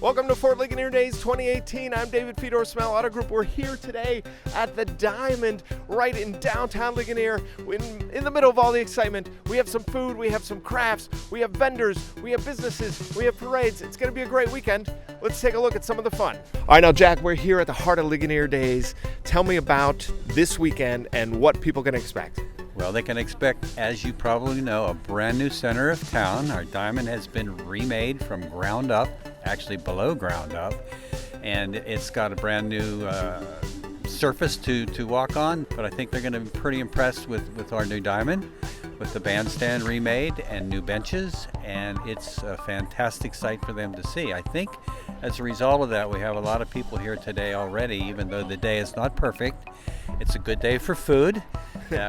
Welcome to Fort Ligonier Days 2018. I'm David Fedor, Smail Auto Group. We're here today at the Diamond right in downtown Ligonier. In the middle of all the excitement, we have some food, we have some crafts, we have vendors, we have businesses, we have parades. It's going to be a great weekend. Let's take a look at some of the fun. All right, now Jack, we're here at the heart of Ligonier Days. Tell me about this weekend and what people can expect. Well, they can expect, as you probably know, a brand new center of town. Our Diamond has been remade from ground up, actually below ground up, and it's got a brand new surface to walk on. But I think they're going to be pretty impressed with our new Diamond, with the bandstand remade and new benches, and it's a fantastic sight for them to see. I think as a result of that, we have a lot of people here today already, even though the day is not perfect. It's a good day for food.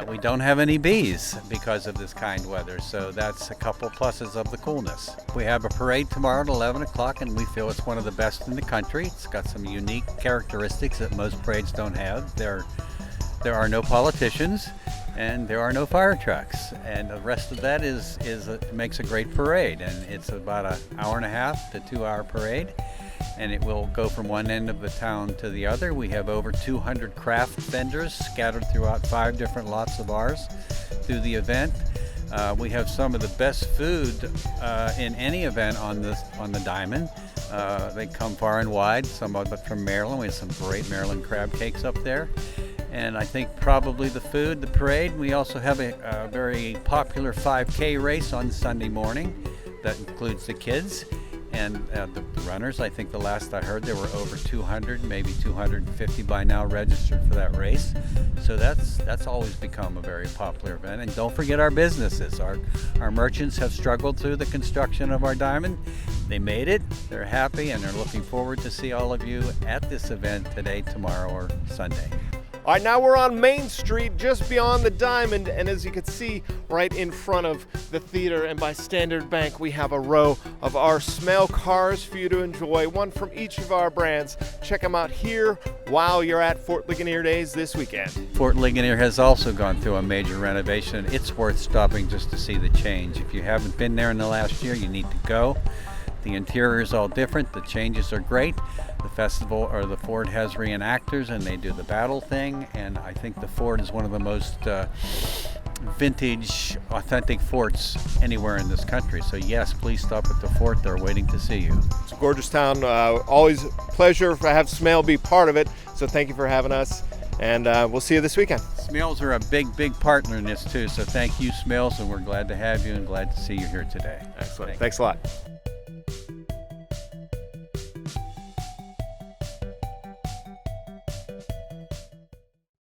We don't have any bees because of this kind weather, so that's a couple pluses of the coolness. We have a parade tomorrow at 11 o'clock, and we feel it's one of the best in the country. It's got some unique characteristics that most parades don't have. There are no politicians, and there are no fire trucks, and the rest of that makes a great parade. And it's about an hour and a half to 2 hour parade, and it will go from one end of the town to the other. We have over 200 craft vendors scattered throughout 5 different lots of ours through the event. We have some of the best food in any event on the Diamond. They come far and wide, some of it from Maryland. We have some great Maryland crab cakes up there. And I think probably the food, the parade. We also have a very popular 5K race on Sunday morning that includes the kids and the runners. I think the last I heard there were over 200, maybe 250 by now registered for that race. So that's always become a very popular event. And don't forget our businesses. Our merchants have struggled through the construction of our Diamond. They made it, they're happy, and they're looking forward to see all of you at this event today, tomorrow, or Sunday. All right, now we're on Main Street, just beyond the Diamond, and as you can see, right in front of the theater and by Standard Bank, we have a row of our Smail cars for you to enjoy, one from each of our brands. Check them out here while you're at Fort Ligonier Days this weekend. Fort Ligonier has also gone through a major renovation. It's worth stopping just to see the change. If you haven't been there in the last year, you need to go. The interior is all different. The changes are great. The festival, or the Ford has reenactors, and they do the battle thing. And I think the Ford is one of the most vintage, authentic forts anywhere in this country. So yes, please stop at the fort. They're waiting to see you. It's a gorgeous town. Always a pleasure to have Smail be part of it. So thank you for having us, and we'll see you this weekend. Smails are a big partner in this too. So thank you, Smails, and we're glad to have you and glad to see you here today. Excellent. Thanks a lot.